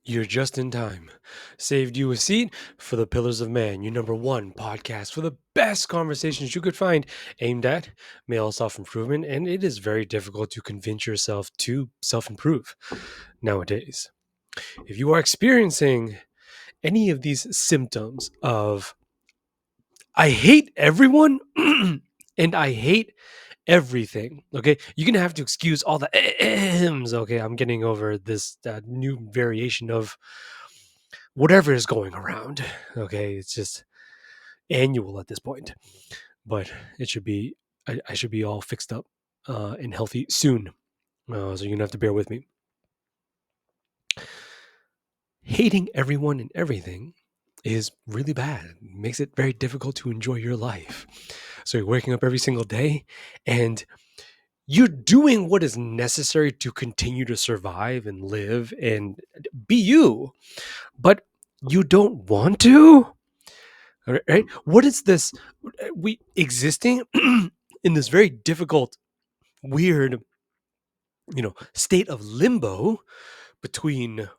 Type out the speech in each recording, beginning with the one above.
You're just in time. Saved you a seat for the Pillars of Man, your number one podcast for the best conversations you could find aimed at male self improvement. And it is very difficult to convince yourself to self improve nowadays. If you are experiencing any of these symptoms of, I hate everyone and I hate everything, okay, you're gonna have to excuse all the ems. Okay, I'm getting over this new variation of whatever is going around. Okay, it's just annual at this point, but it should be. I should be all fixed up and healthy soon. So you're gonna have to bear with me. Hating everyone and everything is really bad. It makes it very difficult to enjoy your life. So you're waking up every single day and you're doing what is necessary to continue to survive and live and be you, but you don't want to. All right? What is this? We existing in this very difficult, weird, state of limbo between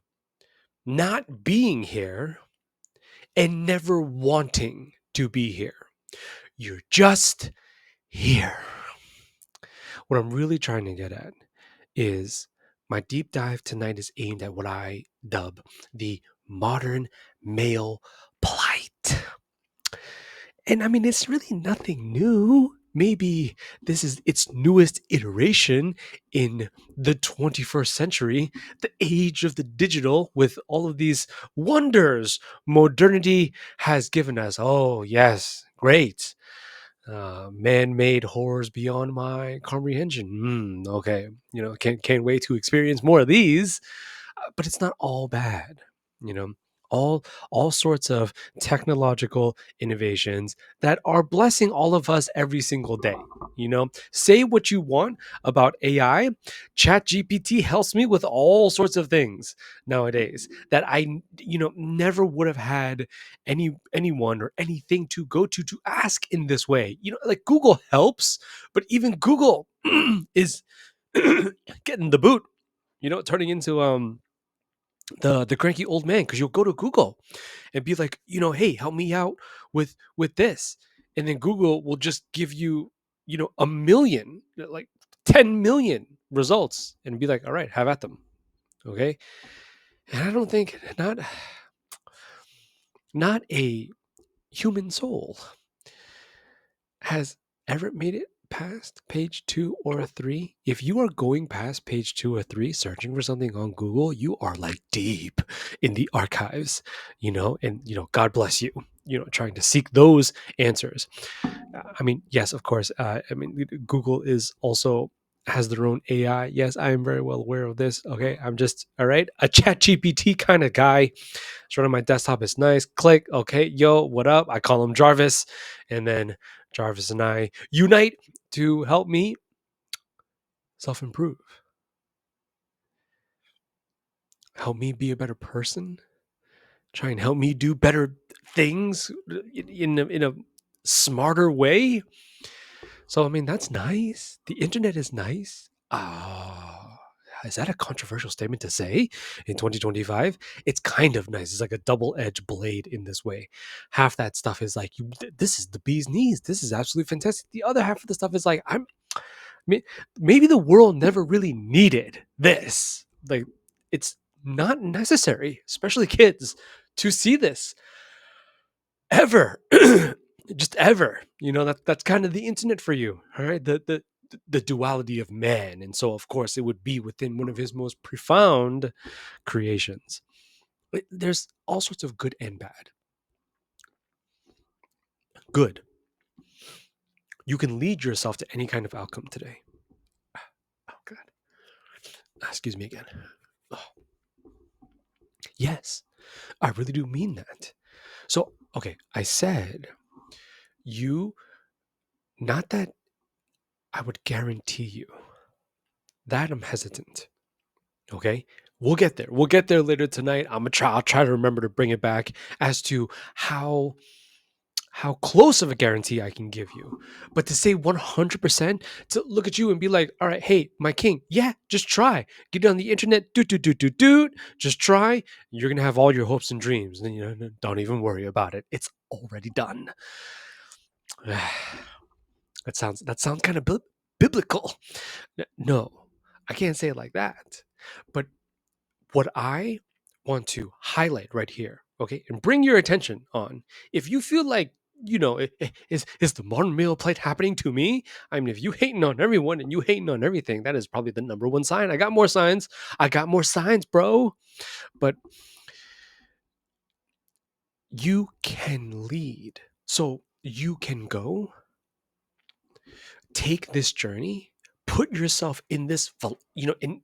not being here and never wanting to be here. You're just here. What I'm really trying to get at is my deep dive tonight is aimed at what I dub the modern male plight. And I mean, it's really nothing new. Maybe this is its newest iteration in the 21st century, the age of the digital, with all of these wonders modernity has given us. Oh, yes, great. Man-made horrors beyond my comprehension. Okay, can't wait to experience more of these. But it's not all bad, you know. All sorts of technological innovations that are blessing all of us every single day. Say what you want about AI. Chat GPT helps me with all sorts of things nowadays that I never would have had anyone or anything to go to ask in this way. Like Google helps, but even Google is getting the boot, turning into the cranky old man, because you'll go to Google and be like, hey, help me out with this, and then Google will just give you a million, like 10 million results, and be like, all right, have at them. Okay. And I don't think not a human soul has ever made it past page 2 or 3. If you are going past page 2 or 3 searching for something on Google, you are like deep in the archives, and God bless you, trying to seek those answers. I mean, yes, of course. Google is also has their own AI. Yes, I am very well aware of this. Okay, I'm just all right, a chat GPT kind of guy. It's running my desktop. It's nice. Click. Okay, yo, what up? I call him Jarvis, and then Jarvis and I unite to help me self-improve, help me be a better person, try and help me do better things in a smarter way. So I mean, that's nice. The internet is nice. Is that a controversial statement to say in 2025? It's kind of nice. It's like a double-edged blade in this way. Half that stuff is like, this is the bee's knees. This is absolutely fantastic. The other half of the stuff is like, maybe the world never really needed this. Like, it's not necessary, especially kids, to see this ever. Just ever. That's kind of the internet for you. All right. The duality of man. And so of course it would be within one of his most profound creations. There's all sorts of good and bad. Good. You can lead yourself to any kind of outcome today. Oh God. Excuse me again. Oh. Yes, I really do mean that. So, okay, I said not that I would guarantee you. That I'm hesitant. Okay, we'll get there. We'll get there later tonight. I'll try to remember to bring it back as to how how close of a guarantee I can give you. But to say 100%, to look at you and be like, all right, hey, my king, yeah, just try. Get it on the internet, just try. You're going to have all your hopes and dreams. And, don't even worry about it. It's already done. that sounds kind of biblical. No, I can't say it like that. But what I want to highlight right here, okay, and bring your attention on, if you feel like, is the modern male plate happening to me? I mean, if you hating on everyone and you hating on everything, that is probably the number one sign. I got more signs. I got more signs, bro. But you can lead. So you can go take this journey, put yourself in this, in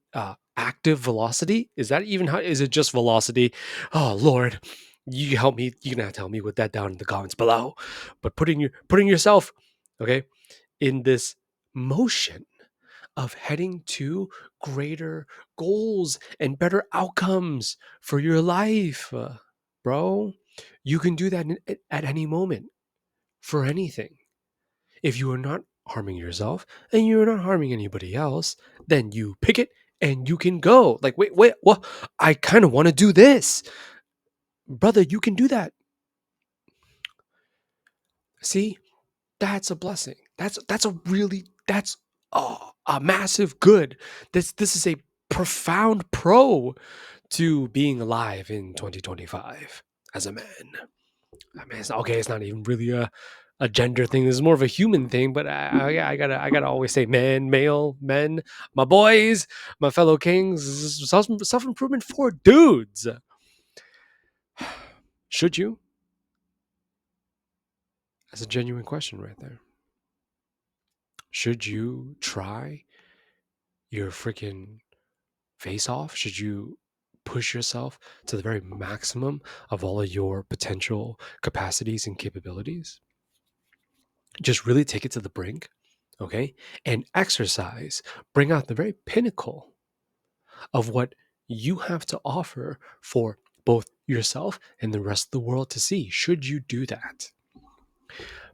active velocity. Is that even how? Is it just velocity? Oh Lord, you help me. You can have to tell me with that down in the comments below. But putting yourself, okay, in this motion of heading to greater goals and better outcomes for your life, bro. You can do that at any moment for anything. If you are not harming yourself and you're not harming anybody else, then you pick it and you can go. Like, wait, well, I kind of want to do this. Brother, you can do that. See, that's a blessing. That's a massive good. This is a profound pro to being alive in 2025 as a man. I mean, it's not even really a gender thing. This is more of a human thing. But I gotta always say, man, male, men, my boys, my fellow kings. Self improvement for dudes. Should you? That's a genuine question right there. Should you try your freaking face off? Should you push yourself to the very maximum of all of your potential capacities and capabilities? Just really take it to the brink, okay? And exercise, bring out the very pinnacle of what you have to offer for both yourself and the rest of the world to see. Should you do that?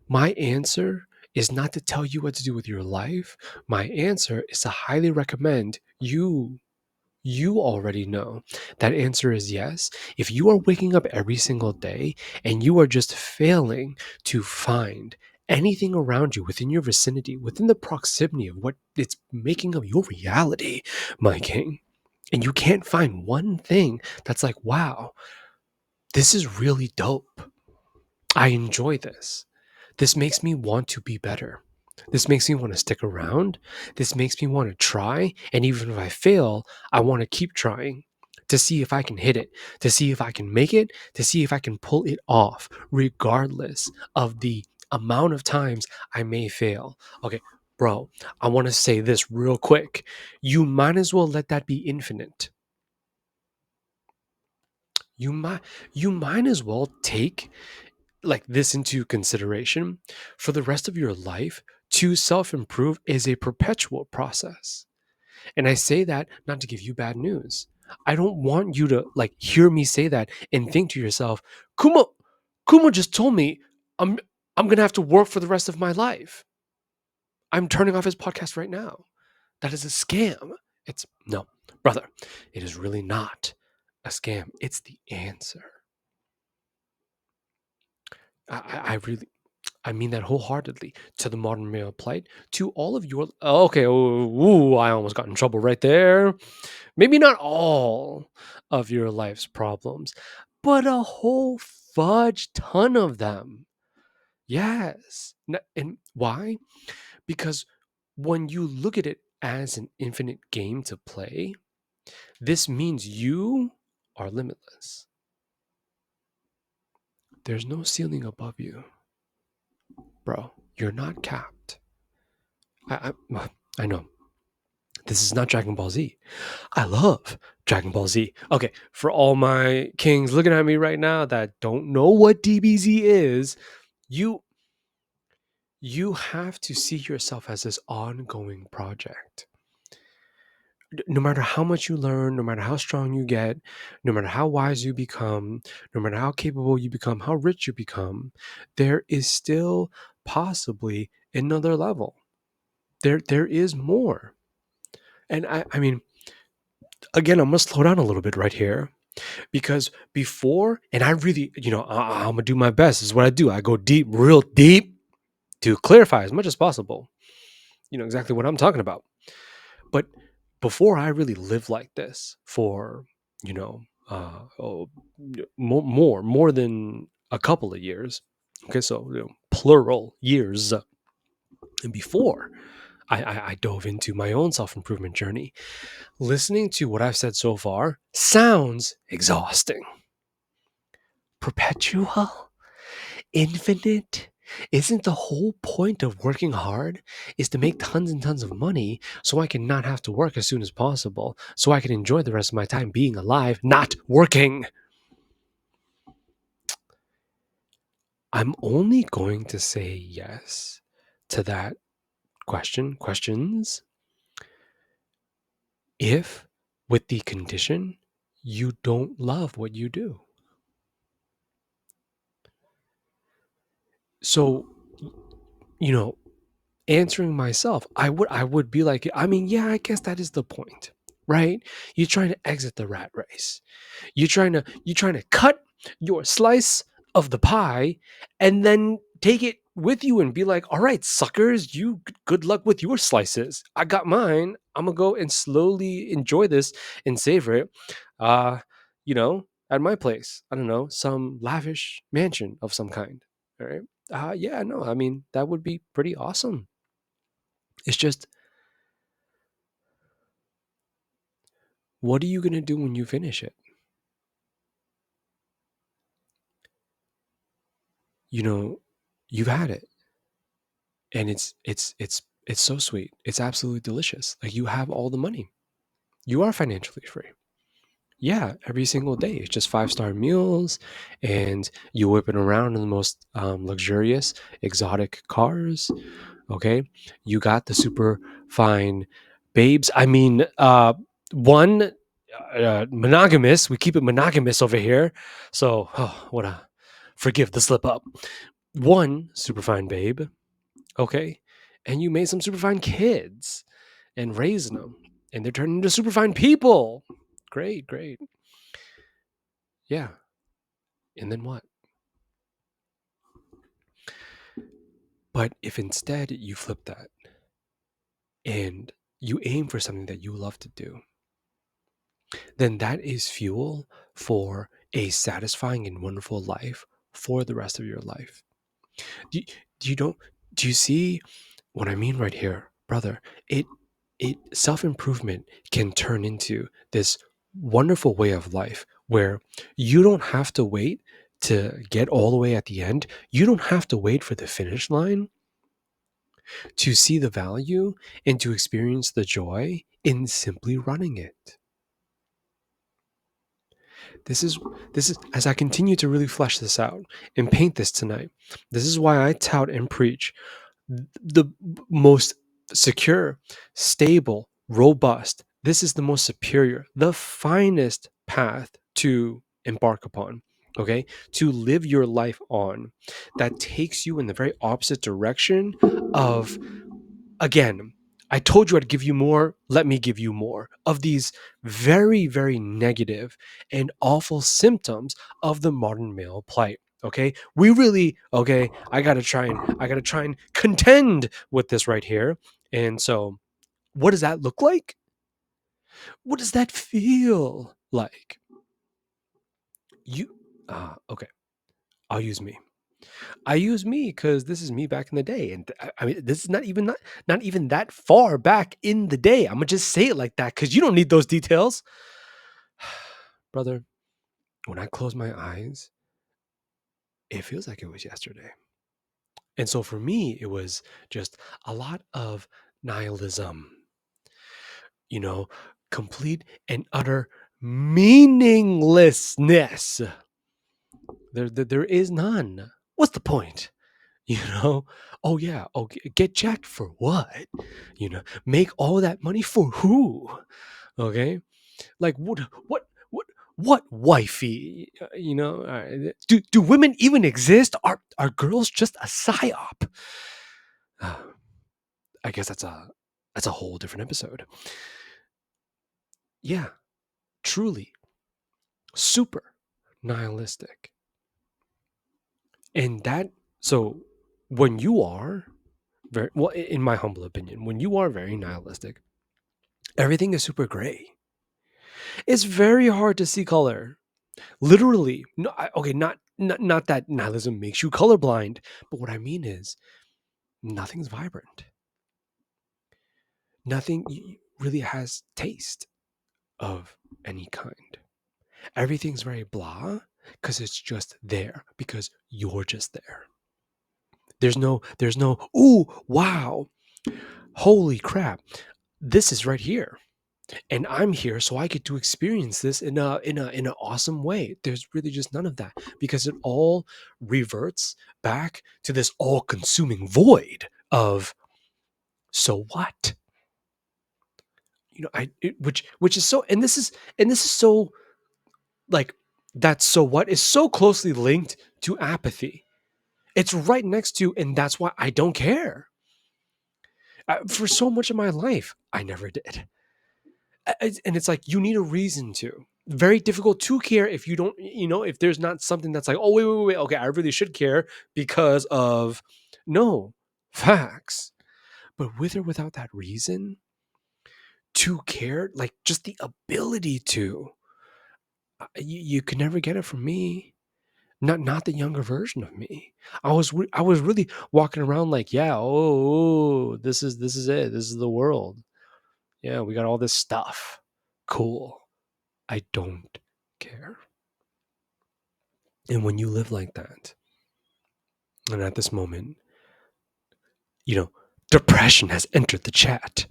My answer is not to tell you what to do with your life. My answer is to highly recommend you already know. That answer is yes. If you are waking up every single day and you are just failing to find anything around you within your vicinity, within the proximity of what it's making of your reality, my king, and you can't find one thing that's like, wow, this is really dope. I enjoy this. This makes me want to be better. This makes me want to stick around. This makes me want to try. And even if I fail, I want to keep trying to see if I can hit it, to see if I can make it, to see if I can pull it off, regardless of the amount of times I may fail. Okay, bro, I want to say this real quick. You might as well let that be infinite. You might you might as well take like this into consideration. For the rest of your life, to self-improve is a perpetual process. And I say that not to give you bad news. I don't want you to like hear me say that and think to yourself, Kuma just told me I'm I'm gonna have to work for the rest of my life. I'm turning off his podcast right now. That is a scam. It's no, brother, it is really not a scam. It's the answer. I really I mean that wholeheartedly to the modern male plight, to all of your. Okay, ooh, I almost got in trouble right there. Maybe not all of your life's problems, but a whole fudge ton of them. Yes. And why? Because when you look at it as an infinite game to play, this means you are limitless. There's no ceiling above you, bro. You're not capped. I know this is not Dragon Ball Z. I love Dragon Ball Z. Okay, for all my kings looking at me right now that don't know what DBZ is, you you have to see yourself as this ongoing project. no matter how much you learn, no matter how strong you get, no matter how wise you become, no matter how capable you become, how rich you become, there is still possibly another level. There is more. And I mean, again, I'm gonna slow down a little bit right here because before, and I really, I'm gonna do my best. This is what I do. I go deep, real deep, to clarify as much as possible. You know exactly what I'm talking about. But before I really lived like this for, you know, more than a couple of years. Okay, so plural years. And before I dove into my own self improvement journey, listening to what I've said so far sounds exhausting. Perpetual? Infinite? Isn't the whole point of working hard is to make tons and tons of money so I can not have to work as soon as possible, so I can enjoy the rest of my time being alive, not working? I'm only going to say yes to that questions, if with the condition you don't love what you do. So, you know, answering myself, I would be like, I mean, yeah, I guess that is the point, right? You're trying to exit the rat race. You're trying to cut your slice of the pie and then take it with you and be like, all right, suckers, good luck with your slices. I got mine. I'm gonna go and slowly enjoy this and savor it. Uh, at my place. I don't know, some lavish mansion of some kind. All right. Yeah, no, I mean, that would be pretty awesome. It's just, what are you gonna do when you finish it? You know, you've had it, and it's so sweet. It's absolutely delicious. Like, you have all the money. You are financially free. Yeah, every single day. It's just five-star meals, and you whipping around in the most luxurious, exotic cars. Okay, you got the super fine babes. I mean, one monogamous. We keep it monogamous over here. So, oh, what a forgive the slip up. One super fine babe. Okay, and you made some super fine kids and raising them, and they're turning into super fine people. Great, great. Yeah. And then what? But if instead you flip that and you aim for something that you love to do, then that is fuel for a satisfying and wonderful life for the rest of your life. Do you, do you don't do you see what I mean right here, brother? It self-improvement can turn into this wonderful way of life where you don't have to wait to get all the way at the end. You don't have to wait for the finish line to see the value and to experience the joy in simply running it. This is this is as I continue to really flesh this out and paint this tonight. This is why I tout and preach the most secure, stable, robust. This is the most superior, the finest path to embark upon. Okay, to live your life on, that takes you in the very opposite direction of, again, I told you I'd give you more. Let me give you more of these very, very negative and awful symptoms of the modern male plight. Okay. We really, okay, I gotta try and contend with this right here. And so, what does that look like? What does that feel like? You, okay. I'll use me. I use me because this is me back in the day, and I mean, this is not even that far back in the day. I'm gonna just say it like that because you don't need those details, brother. When I close my eyes, it feels like it was yesterday, and so for me, it was just a lot of nihilism. You know, complete and utter meaninglessness. There is none. What's the point? You know, oh yeah, okay, get jacked for what? Make all that money for who? Okay, like what wifey? Do women even exist? Are girls just a psyop? I guess that's a whole different episode. Yeah, truly super nihilistic. And that, so when you are very, well, in my humble opinion, when you are very nihilistic, everything is super gray. It's very hard to see color. Literally, no, okay, not that nihilism makes you colorblind, but what I mean is nothing's vibrant. Nothing really has taste of any kind. Everything's very blah because it's just there because you're just there. There's no, ooh, wow, holy crap, this is right here. And I'm here so I get to experience this in an awesome way. There's really just none of that because it all reverts back to this all-consuming void of so what? Which is so, and this is so, like, that so what is so closely linked to apathy. It's right next to, and that's why I don't care. For so much of my life, I never did. And it's like you need a reason to. Very difficult to care if you don't, if there's not something that's like, oh, wait, okay, I really should care because of, no, facts. But with or without that reason to care, like just the ability to, you could never get it from me. Not the younger version of me. I was really walking around like, yeah, oh, this is it. This is the world. Yeah, we got all this stuff. Cool. I don't care. And when you live like that, and at this moment, you know, depression has entered the chat.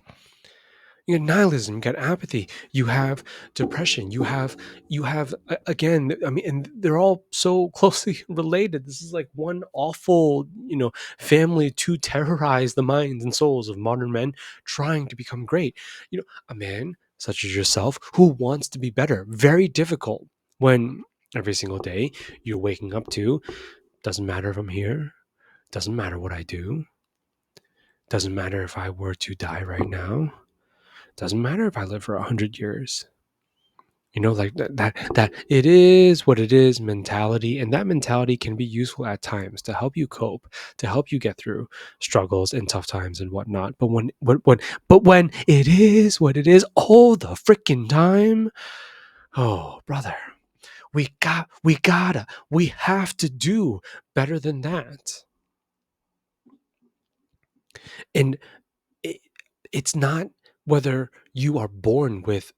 You got nihilism, you got apathy, you have depression, you have again, I mean, and they're all so closely related. This is like one awful, family to terrorize the minds and souls of modern men trying to become great. A man such as yourself who wants to be better, very difficult when every single day you're waking up to, doesn't matter if I'm here, doesn't matter what I do, doesn't matter if I were to die right now, doesn't matter if I live for 100 years. Like that it is what it is mentality, and that mentality can be useful at times to help you cope, to help you get through struggles and tough times and whatnot. But when it is what it is all the freaking time, oh brother, we have to do better than that. And it, it's not whether you are born with,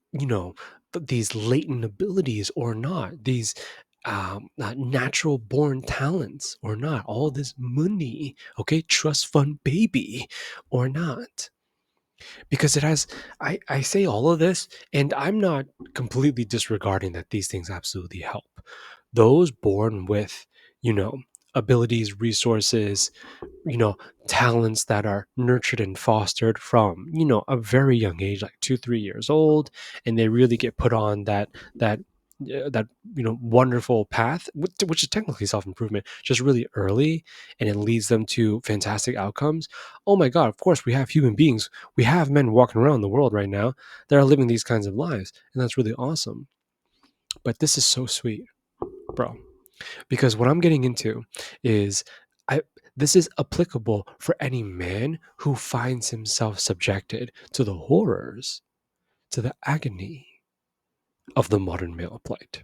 these latent abilities or not, these natural born talents or not, all this money, okay, trust fund baby or not. Because it has, I say all of this, and I'm not completely disregarding that these things absolutely help. Those born with, you know, abilities, resources, talents that are nurtured and fostered from, a very young age, like 2 3 years old, and they really get put on that wonderful path, which is technically self-improvement, just really early, and it leads them to fantastic outcomes. Oh my god, of course we have human beings, we have men walking around the world right now that are living these kinds of lives, and that's really awesome. But this is so sweet, bro, because what I'm getting into is, I this is applicable for any man who finds himself subjected to the horrors, to the agony of the modern male plight.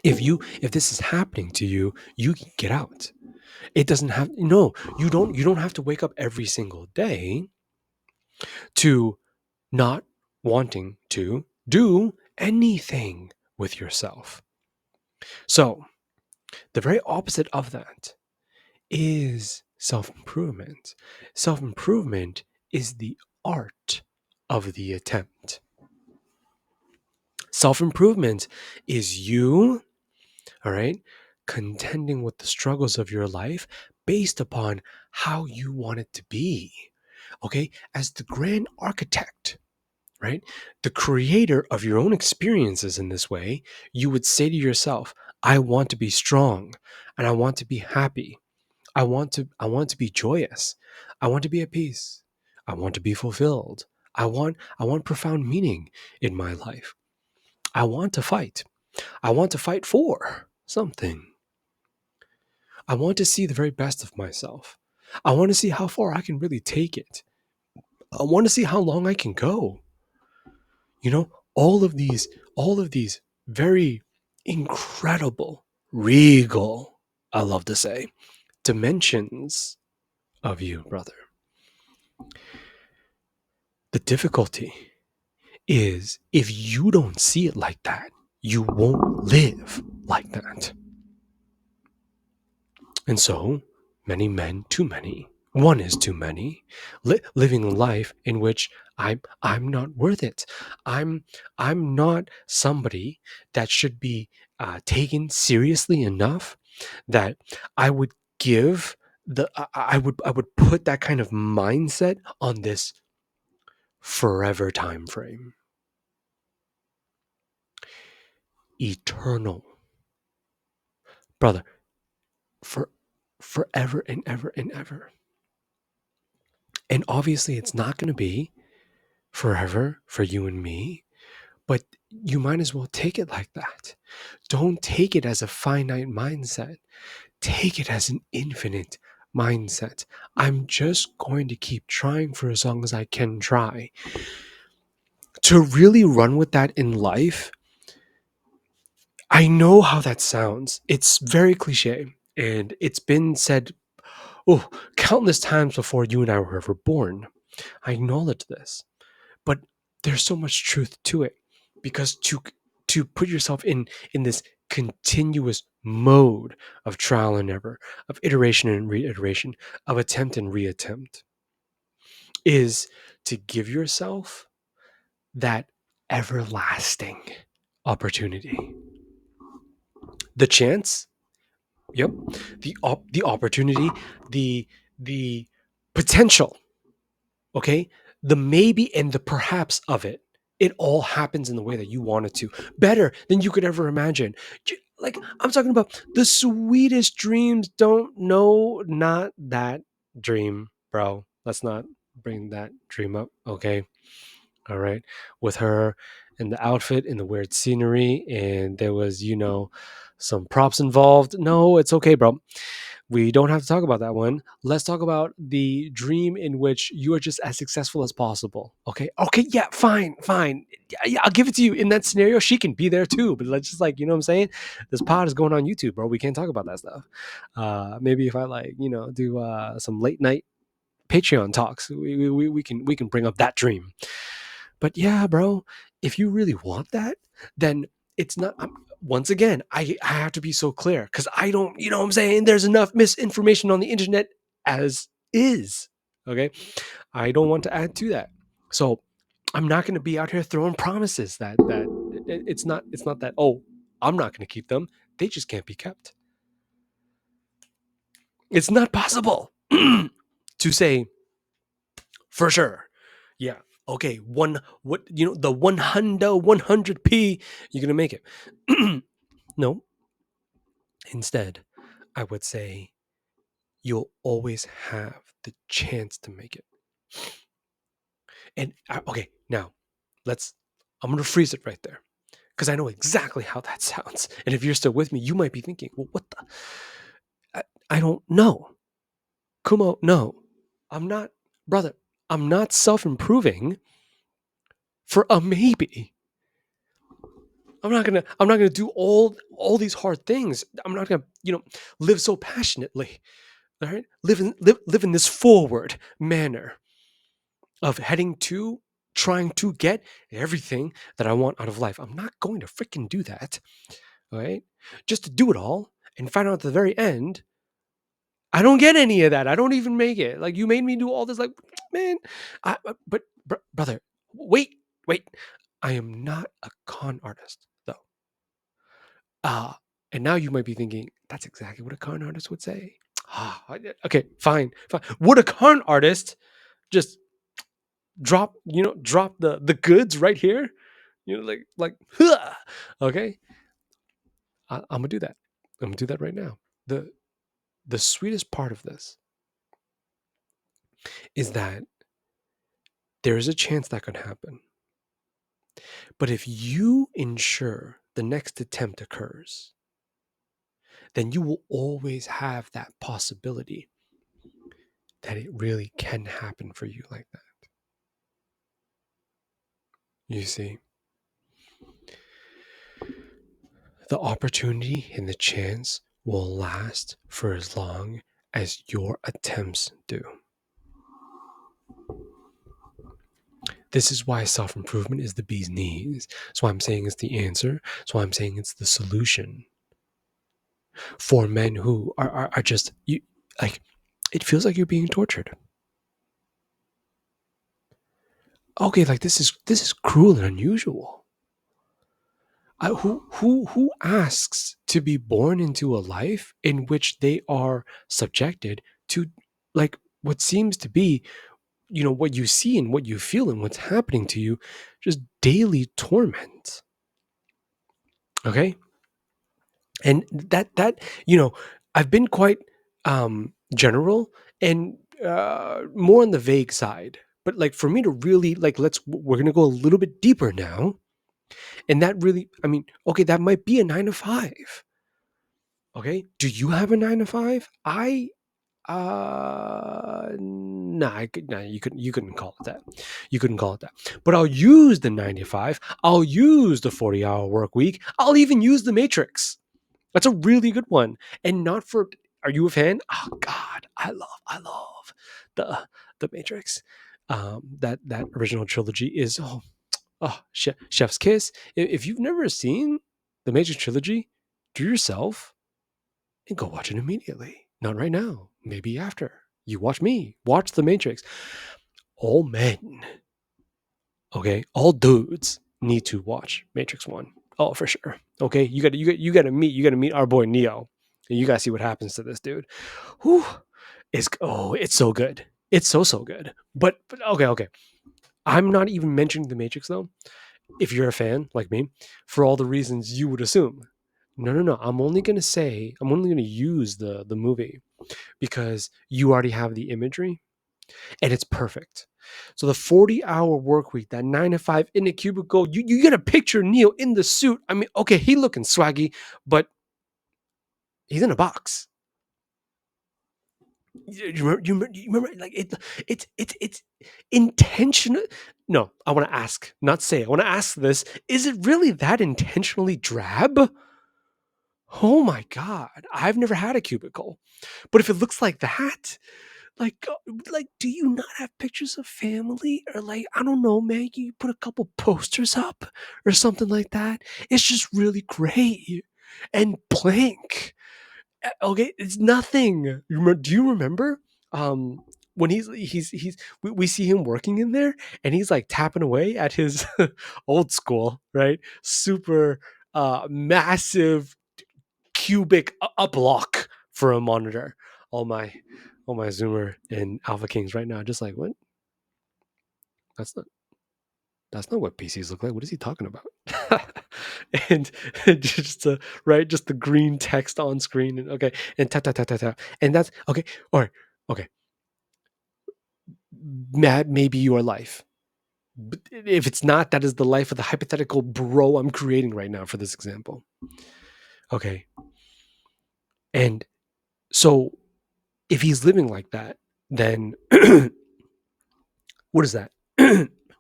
If this is happening to you, you can get out. It doesn't have, no, you don't have to wake up every single day to not wanting to do anything with yourself. So the very opposite of that is self-improvement. Self-improvement is the art of the attempt. Self-improvement is you, all right, contending with the struggles of your life based upon how you want it to be. Okay, as the grand architect, right? The creator of your own experiences in this way, you would say to yourself, I want to be strong and I want to be happy. I want to be joyous. I want to be at peace. I want to be fulfilled. I want profound meaning in my life. I want to fight. I want to fight for something. I want to see the very best of myself. I want to see how far I can really take it. I want to see how long I can go. You know, all of these very incredible, regal, I love to say, dimensions of you, brother. The difficulty is if you don't see it like that, you won't live like that. And so, many men, too many. One is too many. Living a life in which I'm not worth it. I'm I'm not somebody that should be taken seriously enough that I would give I would put that kind of mindset on this forever time frame. Eternal, brother, for forever and ever and ever. And obviously, it's not going to be forever for you and me, but you might as well take it like that. Don't take it as a finite mindset, take it as an infinite mindset. I'm just going to keep trying for as long as I can try. To really run with that in life, I know how that sounds. It's very cliche, and it's been said, oh, countless times before you and I were ever born. I acknowledge this. But there's so much truth to it, because to put yourself in this continuous mode of trial and error, of iteration and reiteration, of attempt and reattempt, is to give yourself that everlasting opportunity. The chance, yep, the opportunity, the the potential, okay, the maybe and the perhaps of it, it all happens in the way that you want it to, better than you could ever imagine. Like, I'm talking about the sweetest dreams. Don't know, not that dream, bro. Let's not bring that dream up, okay? All right. With her and the outfit and the weird scenery, and there was, some props involved. No, it's okay, bro. We don't have to talk about that one. Let's talk about the dream in which you are just as successful as possible. Okay. Okay. Yeah. Fine. Fine. Yeah, yeah, I'll give it to you. In that scenario, she can be there too. But let's just, like, you know what I'm saying? This pod is going on YouTube, bro. We can't talk about that stuff. Maybe if I, like, do some late night Patreon talks, we can bring up that dream. But yeah, bro, if you really want that, then it's not. Once again, I have to be so clear, because I don't, you know what I'm saying? There's enough misinformation on the internet as is. Okay. I don't want to add to that. So I'm not going to be out here throwing promises that it's not that, oh, I'm not going to keep them. They just can't be kept. It's not possible to say for sure. Yeah. Okay. The 100p, you're gonna make it. No. Instead, I would say you'll always have the chance to make it. And okay, now let's. I'm gonna freeze it right there, because I know exactly how that sounds. And if you're still with me, you might be thinking, "Well, what the? I don't know, Kumo. No, I'm not, brother. I'm not self-improving for a maybe. I'm not gonna do all these hard things. I'm not gonna, live so passionately. All right. Live in this forward manner of heading to, trying to get everything that I want out of life. I'm not going to freaking do that. All right. Just to do it all and find out at the very end, I don't get any of that. I don't even make it. Like, you made me do all this, like, man. But brother, wait. I am not a con artist, though. Uh, and now you might be thinking, that's exactly what a con artist would say. Okay, fine. Would a con artist just drop the goods right here, like huh, okay. I'm gonna do that. I'm gonna do that right now. The sweetest part of this is that there is a chance that could happen, but if you ensure the next attempt occurs, then you will always have that possibility that it really can happen for you like that. You see, the opportunity and the chance will last for as long as your attempts do. This is why self improvement is the bee's knees. That's why I'm saying it's the answer. That's why I'm saying it's the solution for men who are just you, like, it feels like you're being tortured. Okay, like this is cruel and unusual. Who asks to be born into a life in which they are subjected to, like, what seems to be, what you see and what you feel and what's happening to you, just daily torment. Okay, and that I've been quite general and more on the vague side, but like for me to really, like, we're gonna go a little bit deeper now. And that really, I mean, okay, that might be a 9 to 5. Okay. Do you have a 9 to 5? Nah, nah, you couldn't call it that. You couldn't call it that. But I'll use the 9 to 5. I'll use the 40-hour work week. I'll even use the Matrix. That's a really good one. And not for, are you a fan? Oh God, I love the Matrix. That original trilogy is, Chef's Kiss. If you've never seen the Matrix trilogy, do yourself and go watch it immediately. Not right now. Maybe after you watch me. Watch the Matrix. All men, okay, all dudes need to watch Matrix One. Oh, for sure. Okay, you got to meet our boy Neo, and you got to see what happens to this dude. Whew, it's so good. It's so good. But okay. I'm not even mentioning the Matrix though. If you're a fan like me, for all the reasons you would assume. No. I'm only gonna use the movie because you already have the imagery and it's perfect. So the 40-hour work week, that 9 to 5 in a cubicle, you get a picture Neo in the suit. I mean, okay, he looking swaggy, but he's in a box. You remember like it's intentional. No, I want to ask, not say. I want to ask this: is it really that intentionally drab? Oh my god, I've never had a cubicle, but if it looks like that, like, do you not have pictures of family, or, like, I don't know, man, you put a couple posters up or something like that? It's just really great and blank. Okay, it's nothing. Do you remember when we see him working in there and he's like tapping away at his old school, right? Super massive cubic a block for a monitor. All my Zoomer and Alpha Kings right now, just like, what? That's not what PCs look like. What is he talking about? and just right, just the green text on screen, and okay, and tap tap tap tap tap, and that's okay. All right, okay. That may be your life. But if it's not, that is the life of the hypothetical bro I'm creating right now for this example. Okay. And so if he's living like that, then what is that?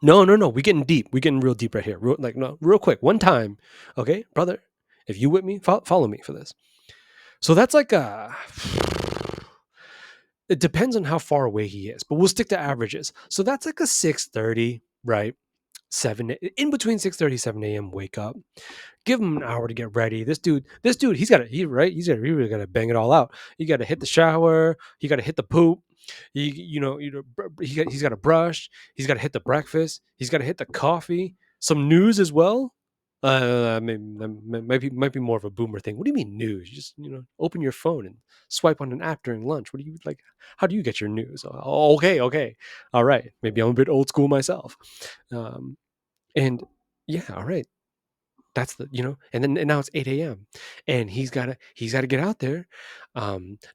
No. We're getting deep. We're getting real deep right here. Real quick. One time. Okay, brother. If you with me, follow me for this. So that's like it depends on how far away he is, but we'll stick to averages. So that's like a 6:30, right? 7 in between 6:30 7 a.m. wake up. Give him an hour to get ready. This dude, he really got to bang it all out. He got to hit the shower. He got to hit the poop. He's got to brush. He's got to hit the breakfast. He's got to hit the coffee. Some news as well. Might be more of a boomer thing. What do you mean news? You just open your phone and swipe on an app during lunch. What do you like? How do you get your news? Oh, okay, okay, all right. Maybe I'm a bit old school myself. Um, and yeah, all right. That's and now it's 8 a.m. and he's gotta get out there,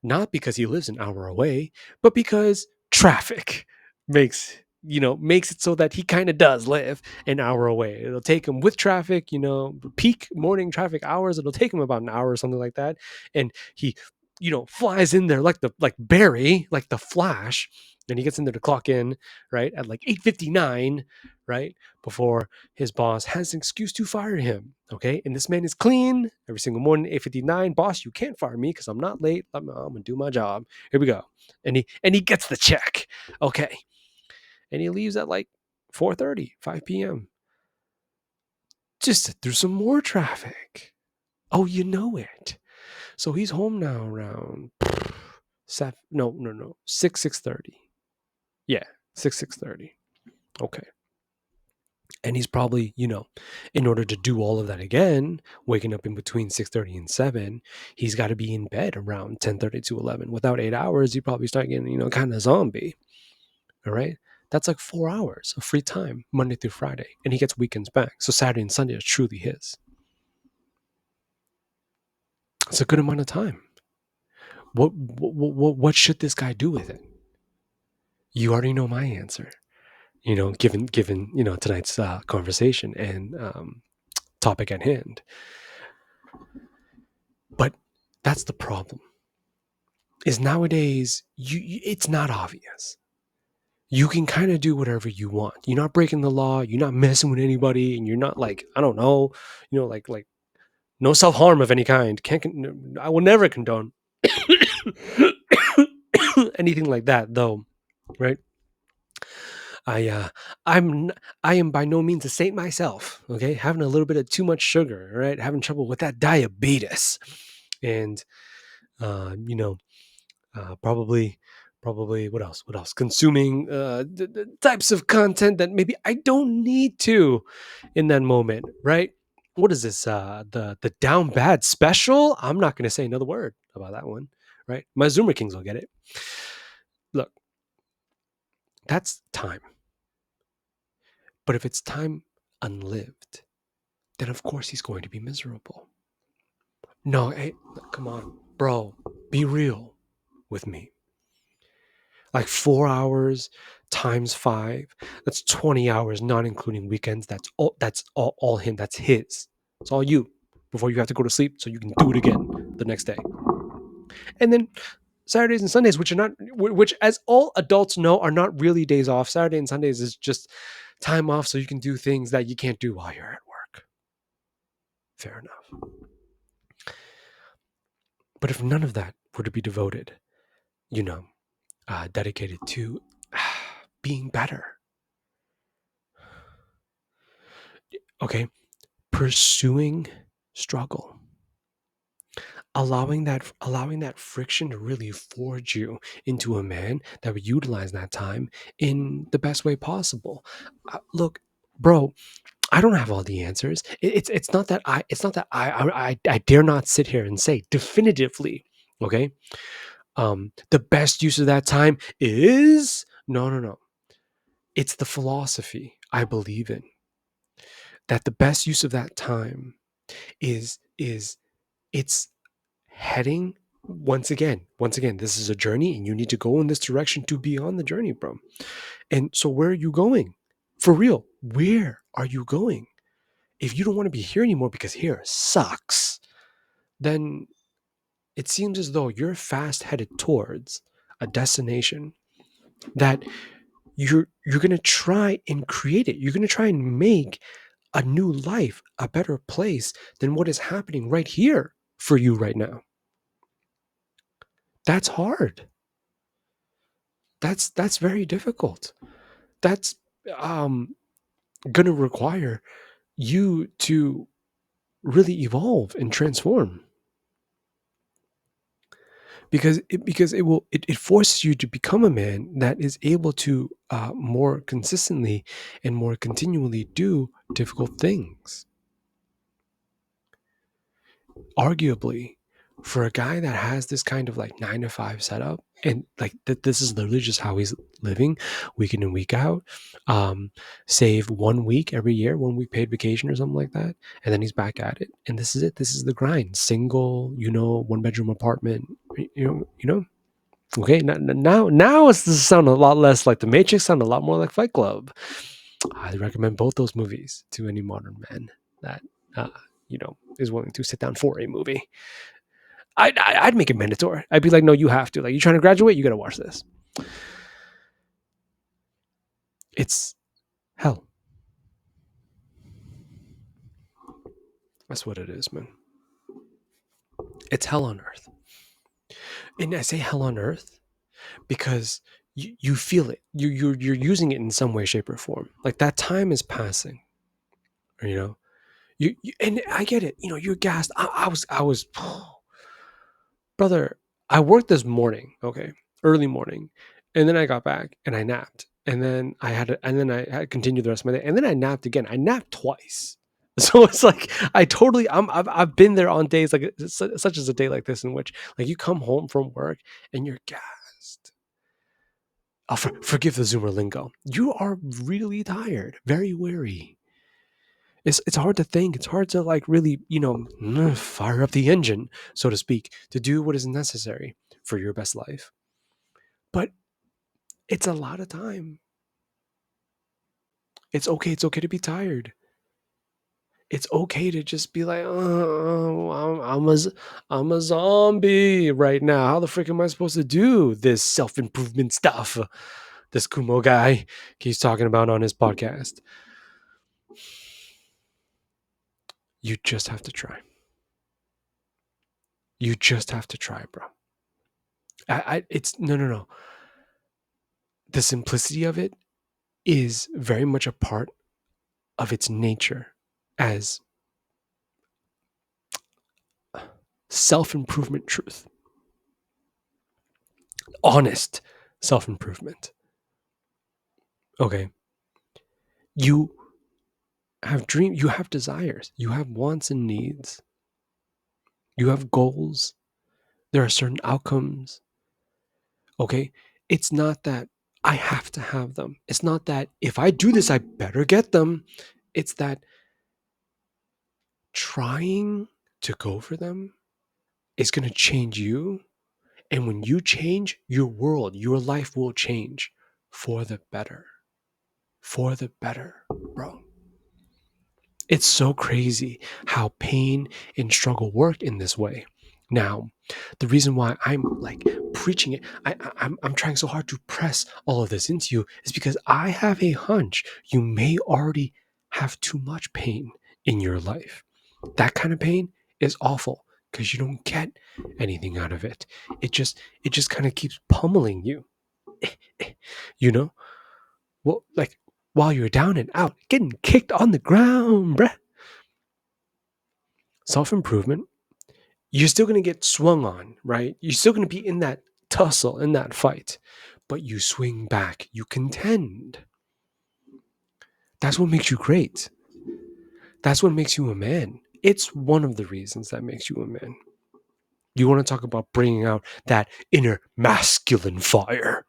not because he lives an hour away, but because traffic makes makes it so that he kind of does live an hour away. It'll take him with traffic, peak morning traffic hours. It'll take him about an hour or something like that, and he flies in there like Barry, like the Flash, and he gets in there to clock in right at like 8:59, right before his boss has an excuse to fire him. Okay. And this man is clean every single morning, 8:59. Boss, you can't fire me because I'm not late. I'm gonna do my job. Here we go. And he gets the check. Okay. And he leaves at like 4:30, 5 p.m. just through some more traffic. Oh, you know it. So he's home now around seven, no, 6:30. Yeah, 6:30. Okay. And he's probably in order to do all of that again, waking up in between 6:30 and 7, he's got to be in bed around 10:30 to 11. Without 8 hours, you probably start getting kind of zombie. All right, that's like 4 hours of free time Monday through Friday, and he gets weekends back, so Saturday and Sunday are truly his. It's a good amount of time. What should this guy do with it? You already know my answer, given tonight's conversation and topic at hand. But that's the problem. Is nowadays it's not obvious. You can kind of do whatever you want. You're not breaking the law. You're not messing with anybody, and you're not like I don't know, like no self harm of any kind. I will never condone anything like that, though. Right? I I'm I am by no means a saint myself. Okay, having a little bit of too much sugar. Right, having trouble with that diabetes, and uh, you know probably what else consuming the types of content that maybe I don't need to in that moment, right? What is this, the down bad special? I'm not going to say another word about that one, right? My Zoomer Kings will get it. Look, that's time, but if it's time unlived, then of course he's going to be miserable. No, hey, come on, bro, be real with me. Like 4 hours times five, that's 20 hours, not including weekends. That's all him. That's his. It's all you before you have to go to sleep so you can do it again the next day. And then Saturdays and Sundays, which as all adults know, are not really days off. Saturday and Sundays is just time off so you can do things that you can't do while you're at work. Fair enough. But if none of that were to be devoted, dedicated to being better, okay, pursuing struggle, allowing that friction to really forge you into a man that would utilize that time in the best way possible. Look, bro, I don't have all the answers. It's not that I dare not sit here and say definitively, okay, the best use of that time is no. It's the philosophy I believe in, that the best use of that time is it's heading once again, this is a journey and you need to go in this direction to be on the journey, bro. And so where are you going? For real, where are you going? If you don't want to be here anymore because here sucks, then it seems as though you're fast headed towards a destination that you're going to try and create it. You're going to try and make a new life a better place than what is happening right here for you right now. That's hard. That's very difficult. That's going to require you to really evolve and transform, because it forces you to become a man that is able to more consistently and more continually do difficult things. arguably, for a guy that has this kind of like 9 to 5 setup, and like this is literally just how he's living week in and week out, save 1 week every year, 1 week paid vacation or something like that, and then he's back at it. And this is it. This is the grind. Single, 1 bedroom apartment, Okay, now it's sound a lot less like The Matrix, sound a lot more like Fight Club. I highly recommend both those movies to any modern man that uh, is willing to sit down for a movie. I'd make it mandatory. I'd be like, no, you have to. Like, you trying to graduate, you got to watch this. It's hell. That's what it is, man. It's hell on earth. And I say hell on earth because you feel it. You're using it in some way, shape, or form. Like that time is passing. You know, and I get it. You're gassed. I was brother, I worked this morning, okay, early morning, and then I got back and I napped, and then I had to continue the rest of my day, and then I napped again. I napped twice, so it's like I've been there on days like such as a day like this in which like you come home from work and you're gassed. Forgive the Zoomer lingo. You are really tired, very weary. It's hard to think. It's hard to like really, fire up the engine, so to speak, to do what is necessary for your best life. But it's a lot of time. It's okay. It's okay to be tired. It's okay to just be like, oh, I'm a zombie right now. How the frick am I supposed to do this self-improvement stuff? This Kumo guy keeps talking about on his podcast. You just have to try. You just have to try, bro. It's no. The simplicity of it is very much a part of its nature as self-improvement truth. Honest self-improvement. Okay. You have dreams, you have desires, you have wants and needs. You have goals. There are certain outcomes. Okay? It's not that I have to have them. It's not that if I do this, I better get them. It's that trying to go for them is going to change you. And when you change, your world, your life will change for the better. For the better, bro. It's so crazy how pain and struggle work in this way. Now, the reason why I'm like preaching it, I'm trying so hard to press all of this into you is because I have a hunch you may already have too much pain in your life. That kind of pain is awful because you don't get anything out of it. It just kind of keeps pummeling you. Well, like while you're down and out, getting kicked on the ground, bruh. Self-improvement, you're still going to get swung on, right? You're still going to be in that tussle, in that fight, but you swing back, you contend. That's what makes you great. That's what makes you a man. It's one of the reasons that makes you a man. You want to talk about bringing out that inner masculine fire.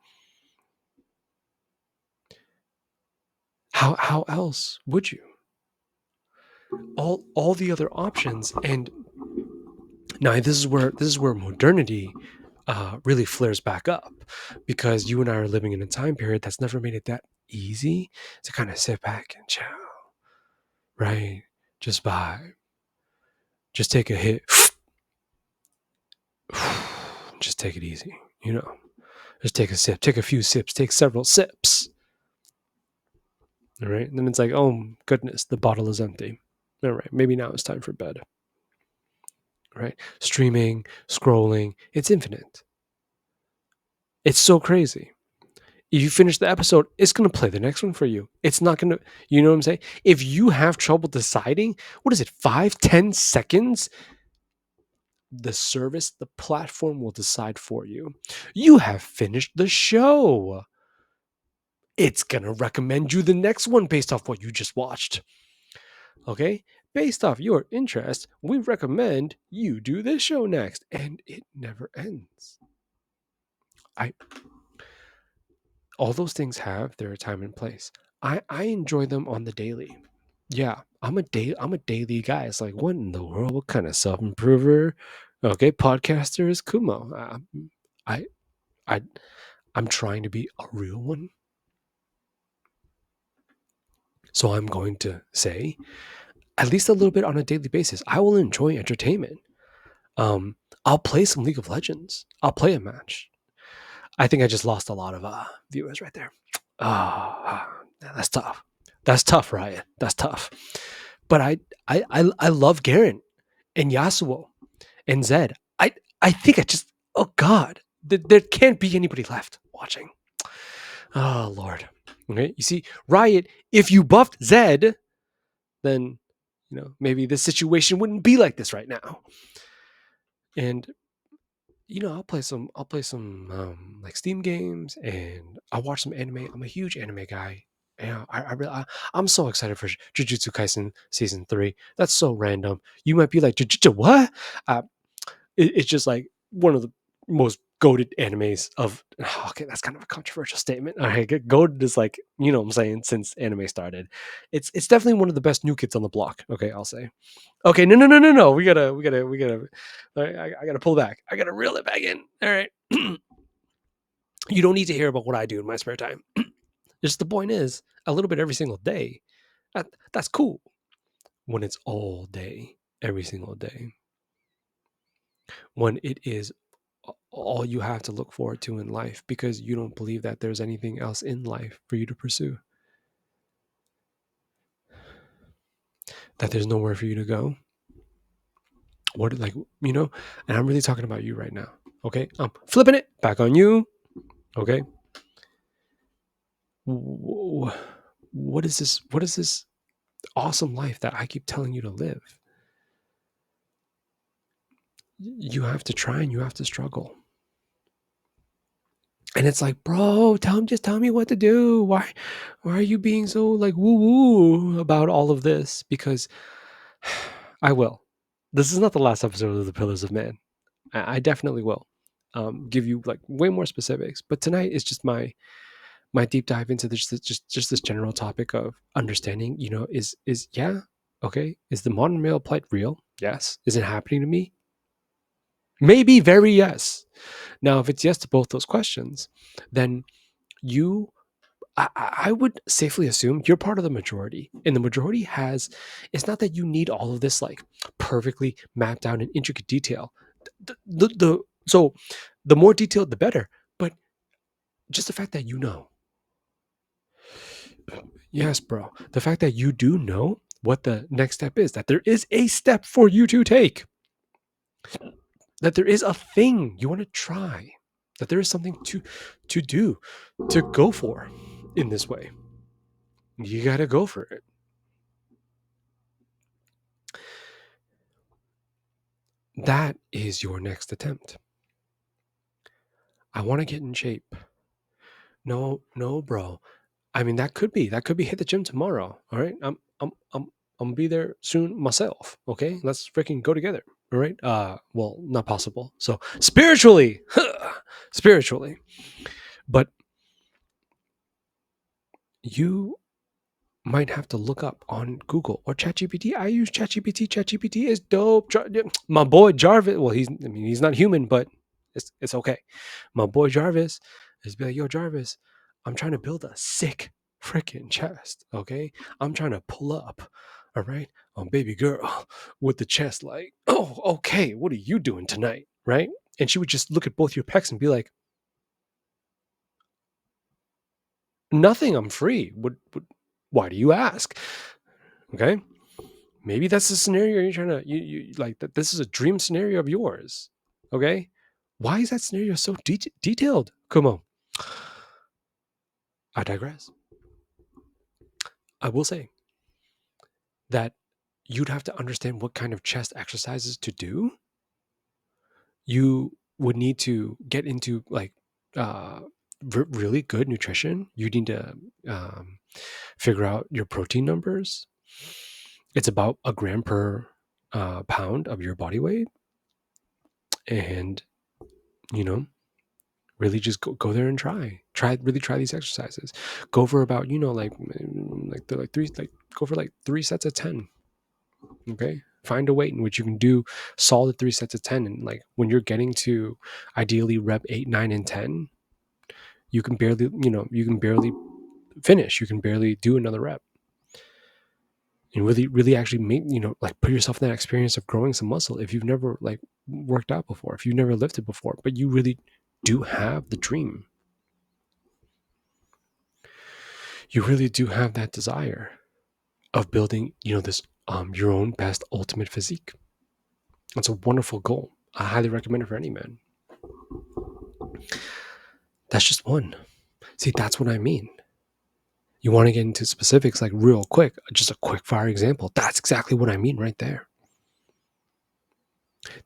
How else would you? All the other options, and now this is where modernity really flares back up, because you and I are living in a time period that's never made it that easy to kind of sit back and chill, right? Just vibe, just take a hit, just take it easy, just take a sip, take a few sips, take several sips. All right. And then it's like, oh goodness, the bottle is empty. All right. Maybe now it's time for bed. Right. Streaming, scrolling, it's infinite. It's so crazy. If you finish the episode, it's going to play the next one for you. It's not going to, you know what I'm saying? If you have trouble deciding, what is it, 5-10 seconds? The service, the platform will decide for you. You have finished the show. It's going to recommend you the next one based off what you just watched. Okay? based off your interest, we recommend you do this show next. And it never ends. I All those things have their time and place. I enjoy them on the daily. Yeah, I'm a daily guy. It's like, what in the world? What kind of self improver? Okay, podcaster is Kumo. I I I'm trying to be a real one. So I'm going to say at least a little bit on a daily basis. I will enjoy entertainment. Um, I'll play some League of Legends. I'll play a match. I think I just lost a lot of viewers right there. Ah, that's tough. That's tough, Ryan. That's tough. But I love Garen and Yasuo and Zed. I think I just, oh God, there can't be anybody left watching. Oh Lord. Okay, you see, Riot, if you buffed Zed, then maybe this situation wouldn't be like this right now. And I'll play some like Steam games, and I'll watch some anime. I'm a huge anime guy. Yeah, I'm so excited for Jujutsu Kaisen season 3. That's so random. You might be like, Jujutsu what? Uh, it's just like one of the most goated animes of. Okay, that's kind of a controversial statement. All right, goated is like, what I'm saying, since anime started. It's definitely one of the best new kids on the block. Okay, I'll say. Okay, no. We gotta. All right, I gotta pull back. I gotta reel it back in. All right. You don't need to hear about what I do in my spare time. Just the point is, a little bit every single day. That's cool. When it's all day, every single day. When it is all you have to look forward to in life because you don't believe that there's anything else in life for you to pursue. That there's nowhere for you to go. What, like, and I'm really talking about you right now. Okay, I'm flipping it back on you. Okay, what is this? What is this awesome life that I keep telling you to live? You have to try and you have to struggle. And it's like, bro, just tell me what to do. Why are you being so like woo woo about all of this? Because I will. This is not the last episode of the Pillars of Man. I definitely will give you like way more specifics. But tonight is just my deep dive into just this general topic of understanding. Is yeah, okay. Is the modern male plight real? Yes. Is it happening to me? Maybe very yes. Now, if it's yes to both those questions, then you I would safely assume you're part of the majority. And the majority it's not that you need all of this like perfectly mapped out in intricate detail. So the more detailed, the better. But just the fact that yes, bro, the fact that you do know what the next step is, that there is a step for you to take, that there is a thing you want to try, that there is something to do, to go for in this way. You got to go for it. That is your next attempt. I want to get in shape. No, bro. I mean, that could be hit the gym tomorrow. All right. I'm gonna be there soon myself. Okay. Let's freaking go together. All right. Well, not possible. So spiritually, spiritually, but you might have to look up on Google or ChatGPT. I use ChatGPT. ChatGPT is dope. My boy Jarvis. Well, he's not human, but it's okay. My boy Jarvis is be like, yo, Jarvis, I'm trying to build a sick freaking chest. Okay, I'm trying to pull up. All right, baby girl with the chest. Like, oh, okay. What are you doing tonight? Right? And she would just look at both your pecs and be like, nothing. I'm free. Why do you ask? Okay. Maybe that's the scenario you're trying to you like that. This is a dream scenario of yours. Okay. Why is that scenario so detailed? Come on. I digress. I will say that you'd have to understand what kind of chest exercises to do. You would need to get into like uh, really good nutrition. You need to figure out your protein numbers. It's about a gram per pound of your body weight. And, you know, really just go there and really try these exercises. Go for about, go for like 3 sets of 10. Okay. Find a weight in which you can do solid 3 sets of 10. And like when you're getting to ideally rep 8, 9, and 10, you can barely finish. You can barely do another rep. And really, really actually like put yourself in that experience of growing some muscle. If you've never like worked out before, if you've never lifted before, but you really do have the dream, you really do have that desire of building, this your own best ultimate physique. That's a wonderful goal. I highly recommend it for any man. That's just one. See, that's what I mean. You want to get into specifics like real quick, just a quick fire example. That's exactly what I mean right there.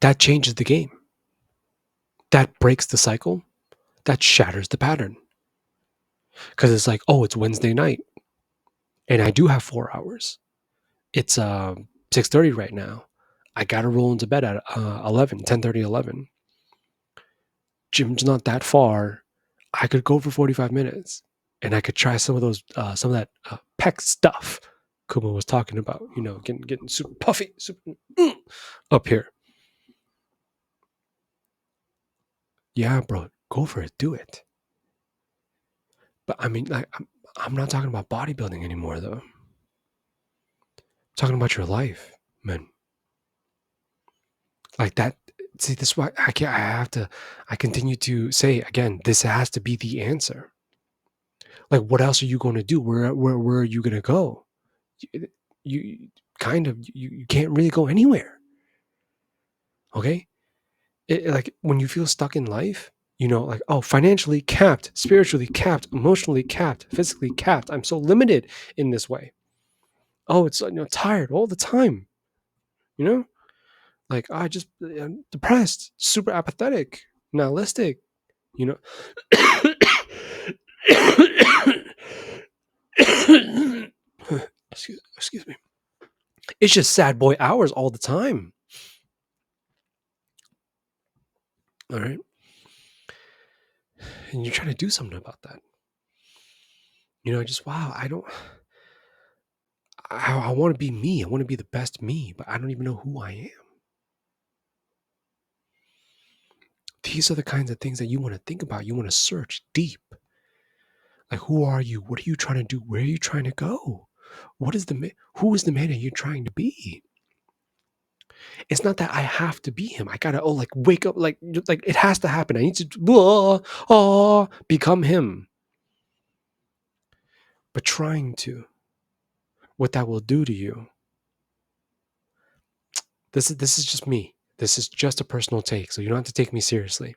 That changes the game. That breaks the cycle. That shatters the pattern. Because it's like, oh, it's Wednesday night and I do have 4 hours. It's 6:30 right now. I got to roll into bed at 10:30, 11. Gym's not that far. I could go for 45 minutes and I could try some of that pec stuff Kuma was talking about, getting super puffy, super up here. Yeah, bro, go for it. Do it. But I mean, like, I'm not talking about bodybuilding anymore, though. I'm talking about your life, man. Like that. See, this is why I continue to say again, this has to be the answer. Like, what else are you going to do? Where are you going to go? You you can't really go anywhere. Okay. Like when you feel stuck in life, like, oh, financially capped, spiritually capped, emotionally capped, physically capped. I'm so limited in this way. Oh, it's tired all the time. Like I'm depressed, super apathetic, nihilistic. You know. excuse me. It's just sad boy hours all the time. All right. And you're trying to do something about that. Just wow, I want to be me. I want to be the best me, but I don't even know who I am. These are the kinds of things that you want to think about. You want to search deep. Like, who are you? What are you trying to do? Where are you trying to go? Who is the man that you're trying to be? It's not that I have to be him. I gotta like wake up, like it has to happen. I need to become him. But trying to, what that will do to you. This is just me. This is just a personal take, so you don't have to take me seriously.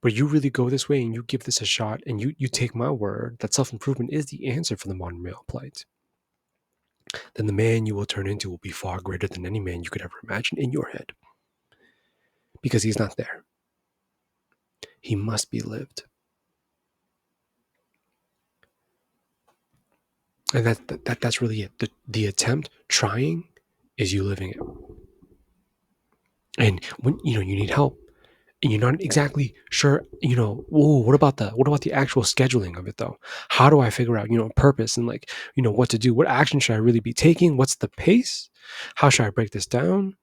But you really go this way and you give this a shot, and you take my word that self-improvement is the answer for the modern male plight. Then the man you will turn into will be far greater than any man you could ever imagine in your head. Because he's not there. He must be lived. And that's really it. The attempt, trying, is you living it. And when you need help, and you're not exactly sure, what about the actual scheduling of it though? How do I figure out, purpose and like, what to do? What action should I really be taking? What's the pace? How should I break this down?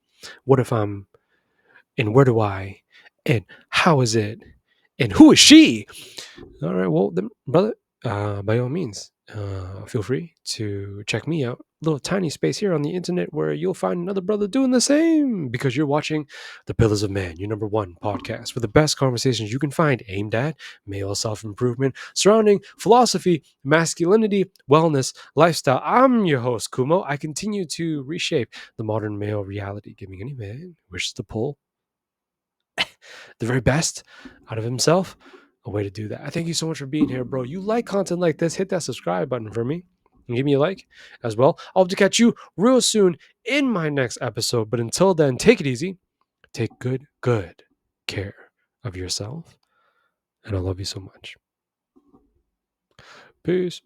What if I'm, and where do I, and how is it, and who is she? All right, well, then, brother, by all means, feel free to check me out. Little tiny space here on the internet where you'll find another brother doing the same, because you're watching The Pillars of Man, your #1 podcast for the best conversations you can find aimed at male self-improvement surrounding philosophy, masculinity, wellness, lifestyle. I'm your host, Kumo. I continue to reshape the modern male reality, giving any man who wishes to pull the very best out of himself a way to do that. I thank you so much for being here, bro. You like content like this, hit that subscribe button for me and give me a like as well. I'll have to catch you real soon in my next episode. But until then, take it easy. Take good care of yourself. And I love you so much. Peace.